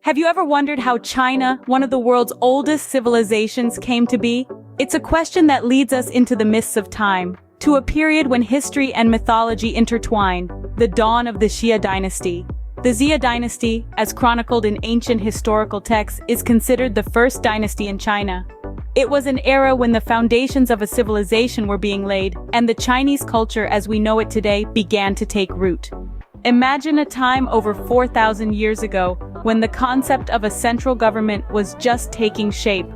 Have you ever wondered how China, one of the world's oldest civilizations, came to be? It's a question that leads us into the mists of time, to a period when history and mythology intertwine, the dawn of the Xia dynasty. The Xia dynasty, as chronicled in ancient historical texts, is considered the first dynasty in China. It was an era when the foundations of a civilization were being laid, and the Chinese culture as we know it today began to take root. Imagine a time over 4,000 years ago, when the concept of a central government was just taking shape.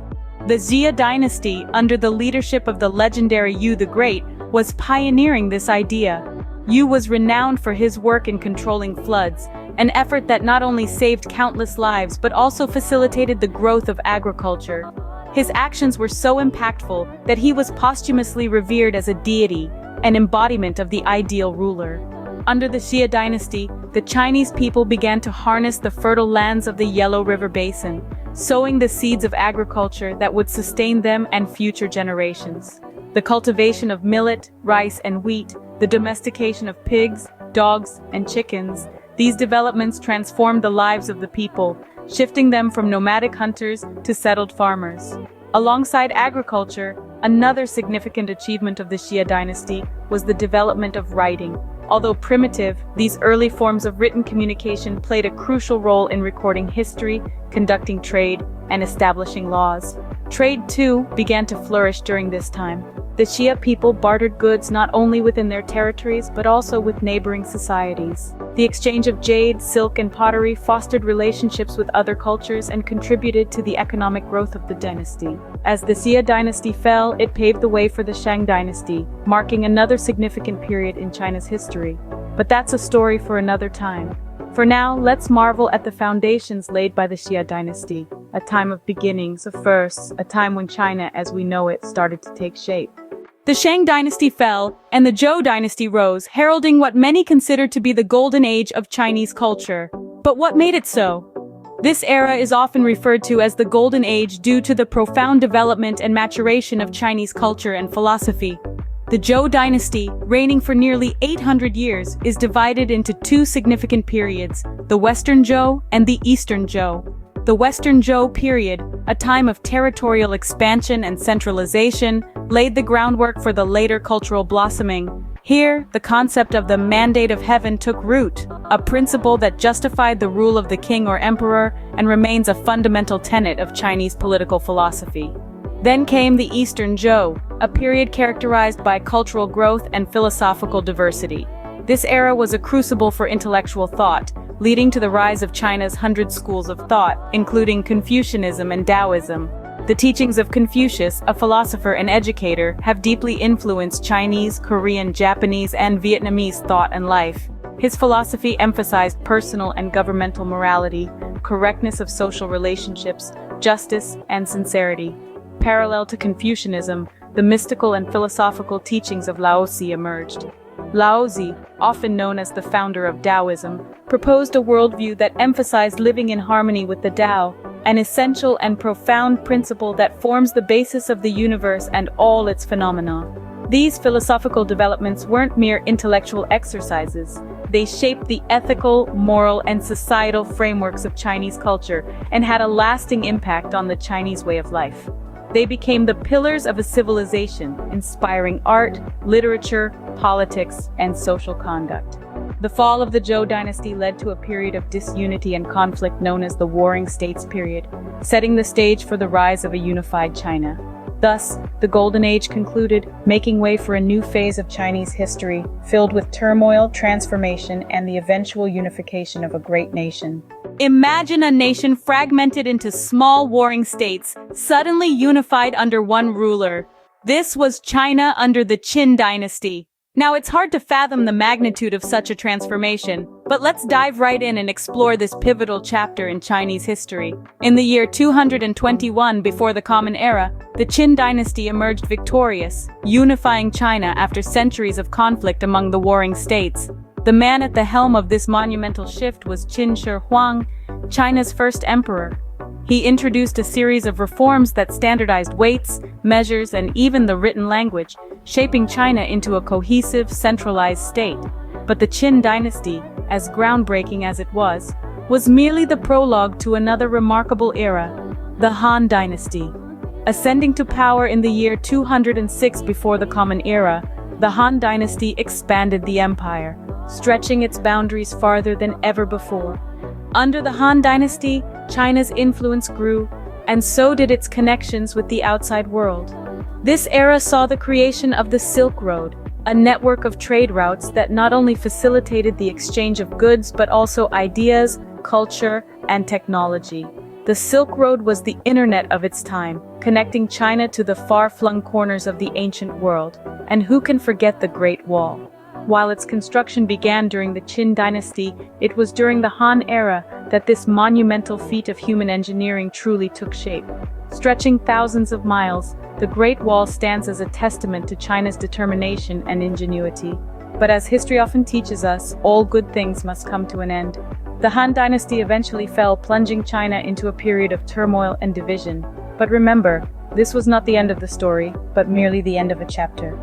The Xia dynasty, under the leadership of the legendary Yu the Great, was pioneering this idea. Yu was renowned for his work in controlling floods, an effort that not only saved countless lives but also facilitated the growth of agriculture. His actions were so impactful that he was posthumously revered as a deity, an embodiment of the ideal ruler. Under the Xia dynasty, the Chinese people began to harness the fertile lands of the Yellow River Basin, sowing the seeds of agriculture that would sustain them and future generations. The cultivation of millet, rice, and wheat, the domestication of pigs, dogs, and chickens, these developments transformed the lives of the people, shifting them from nomadic hunters to settled farmers. Alongside agriculture, another significant achievement of the Xia dynasty was the development of writing. Although primitive, these early forms of written communication played a crucial role in recording history, conducting trade, and establishing laws. Trade, too, began to flourish during this time. The Xia people bartered goods not only within their territories but also with neighboring societies. The exchange of jade, silk, and pottery fostered relationships with other cultures and contributed to the economic growth of the dynasty. As the Xia dynasty fell, it paved the way for the Shang dynasty, marking another significant period in China's history. But that's a story for another time. For now, let's marvel at the foundations laid by the Xia dynasty, a time of beginnings, of firsts, a time when China as we know it started to take shape. The Shang dynasty fell, and the Zhou dynasty rose, heralding what many consider to be the golden age of Chinese culture. But what made it so? This era is often referred to as the Golden Age due to the profound development and maturation of Chinese culture and philosophy. The Zhou dynasty, reigning for nearly 800 years, is divided into two significant periods, the Western Zhou and the Eastern Zhou. The Western Zhou period, a time of territorial expansion and centralization, laid the groundwork for the later cultural blossoming. Here, the concept of the mandate of heaven took root, a principle that justified the rule of the king or emperor and remains a fundamental tenet of Chinese political philosophy. Then came the Eastern Zhou, a period characterized by cultural growth and philosophical diversity. This era was a crucible for intellectual thought, leading to the rise of China's 100 schools of thought, including Confucianism and Taoism. The teachings of Confucius, a philosopher and educator, have deeply influenced Chinese, Korean, Japanese, and Vietnamese thought and life. His philosophy emphasized personal and governmental morality, correctness of social relationships, justice, and sincerity. Parallel to Confucianism, the mystical and philosophical teachings of Laozi emerged. Laozi, often known as the founder of Taoism, proposed a worldview that emphasized living in harmony with the Tao, an essential and profound principle that forms the basis of the universe and all its phenomena. These philosophical developments weren't mere intellectual exercises. They shaped the ethical, moral, and societal frameworks of Chinese culture and had a lasting impact on the Chinese way of life. They became the pillars of a civilization, inspiring art, literature, politics, and social conduct. The fall of the Zhou dynasty led to a period of disunity and conflict known as the Warring States period, setting the stage for the rise of a unified China. Thus, the Golden Age concluded, making way for a new phase of Chinese history, filled with turmoil, transformation, and the eventual unification of a great nation. Imagine a nation fragmented into small warring states, suddenly unified under one ruler. This was China under the Qin dynasty. Now, it's hard to fathom the magnitude of such a transformation, but let's dive right in and explore this pivotal chapter in Chinese history. In the year 221 before the Common Era, the Qin dynasty emerged victorious, unifying China after centuries of conflict among the warring states. The man at the helm of this monumental shift was Qin Shi Huang, China's first emperor. He introduced a series of reforms that standardized weights, measures, and even the written language, shaping China into a cohesive, centralized state. But the Qin dynasty, as groundbreaking as it was was merely the prologue to another remarkable era, the Han Dynasty. Ascending to power in the year 206 before the Common Era, the Han Dynasty expanded the empire, stretching its boundaries farther than ever before. Under the Han Dynasty, China's influence grew, and so did its connections with the outside world. This era saw the creation of the Silk Road, a network of trade routes that not only facilitated the exchange of goods but also ideas, culture, and technology. The Silk Road was the internet of its time, connecting China to the far-flung corners of the ancient world. And who can forget the Great Wall? While its construction began during the Qin dynasty, it was during the Han era that this monumental feat of human engineering truly took shape. Stretching thousands of miles, the Great Wall stands as a testament to China's determination and ingenuity. But as history often teaches us, all good things must come to an end. The Han Dynasty eventually fell, plunging China into a period of turmoil and division. But remember, this was not the end of the story, but merely the end of a chapter.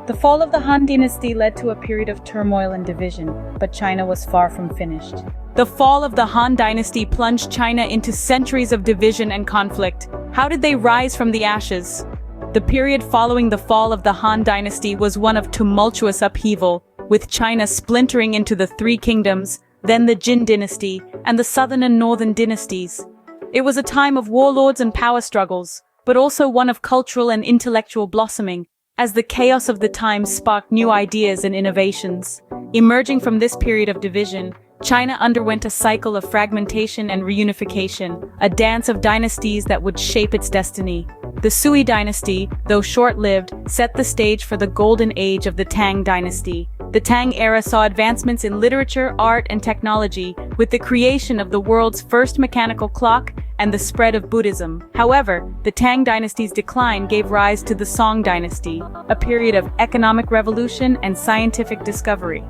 The fall of the Han Dynasty led to a period of turmoil and division, but China was far from finished. The fall of the Han Dynasty plunged China into centuries of division and conflict. How did they rise from the ashes? The period following the fall of the Han Dynasty was one of tumultuous upheaval, with China splintering into the Three Kingdoms, then the Jin dynasty, and the southern and northern dynasties. It was a time of warlords and power struggles, but also one of cultural and intellectual blossoming, as the chaos of the times sparked new ideas and innovations. Emerging from this period of division, China underwent a cycle of fragmentation and reunification, a dance of dynasties that would shape its destiny. The Sui dynasty, though short-lived, set the stage for the golden age of the Tang dynasty. The Tang era saw advancements in literature, art, and technology, with the creation of the world's first mechanical clock and the spread of Buddhism. However, the Tang dynasty's decline gave rise to the Song dynasty, a period of economic revolution and scientific discovery.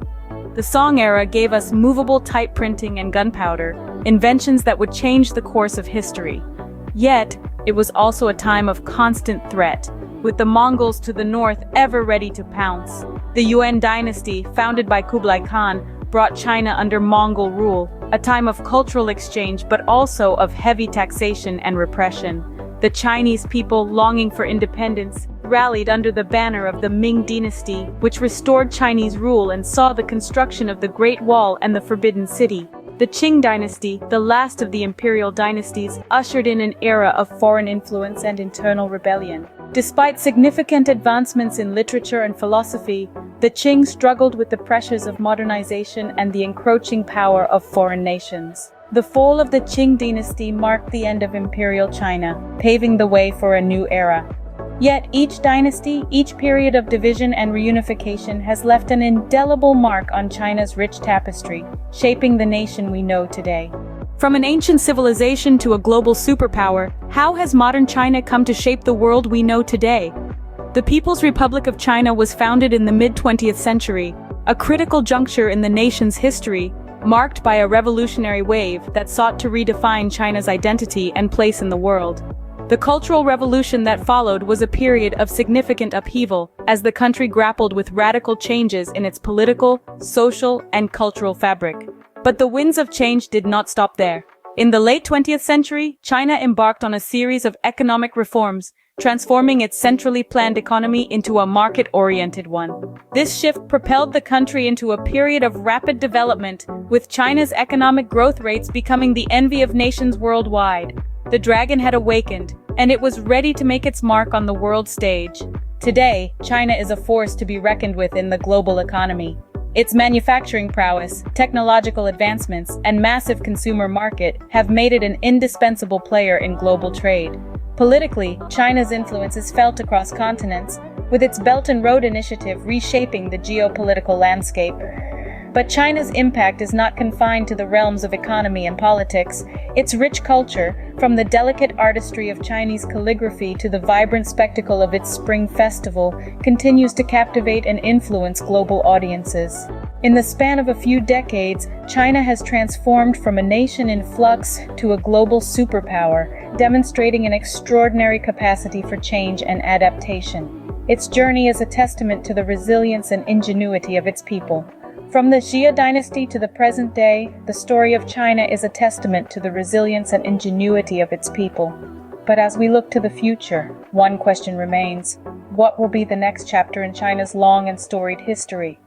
The Song era gave us movable type printing and gunpowder, inventions that would change the course of history. Yet, it was also a time of constant threat, with the Mongols to the north ever ready to pounce. The Yuan dynasty, founded by Kublai Khan, brought China under Mongol rule, a time of cultural exchange but also of heavy taxation and repression. The Chinese people, longing for independence, rallied under the banner of the Ming dynasty, which restored Chinese rule and saw the construction of the Great Wall and the Forbidden City. The Qing dynasty, the last of the imperial dynasties, ushered in an era of foreign influence and internal rebellion. Despite significant advancements in literature and philosophy, the Qing struggled with the pressures of modernization and the encroaching power of foreign nations. The fall of the Qing dynasty marked the end of imperial China, paving the way for a new era. Yet each dynasty, each period of division and reunification has left an indelible mark on China's rich tapestry, shaping the nation we know today. From an ancient civilization to a global superpower, how has modern China come to shape the world we know today? The People's Republic of China was founded in the mid-20th century, a critical juncture in the nation's history, marked by a revolutionary wave that sought to redefine China's identity and place in the world. The Cultural Revolution that followed was a period of significant upheaval as the country grappled with radical changes in its political, social, and cultural fabric. But the winds of change did not stop there. In the late 20th century, China embarked on a series of economic reforms, transforming its centrally planned economy into a market-oriented one. This shift propelled the country into a period of rapid development, with China's economic growth rates becoming the envy of nations worldwide. The dragon had awakened, and it was ready to make its mark on the world stage. Today, China is a force to be reckoned with in the global economy. Its manufacturing prowess, technological advancements, and massive consumer market have made it an indispensable player in global trade. Politically, China's influence is felt across continents, with its Belt and Road Initiative reshaping the geopolitical landscape. But China's impact is not confined to the realms of economy and politics. Its rich culture, from the delicate artistry of Chinese calligraphy to the vibrant spectacle of its Spring Festival, continues to captivate and influence global audiences. In the span of a few decades, China has transformed from a nation in flux to a global superpower, demonstrating an extraordinary capacity for change and adaptation. Its journey is a testament to the resilience and ingenuity of its people. From the Xia dynasty to the present day, the story of China is a testament to the resilience and ingenuity of its people. But as we look to the future, one question remains: what will be the next chapter in China's long and storied history?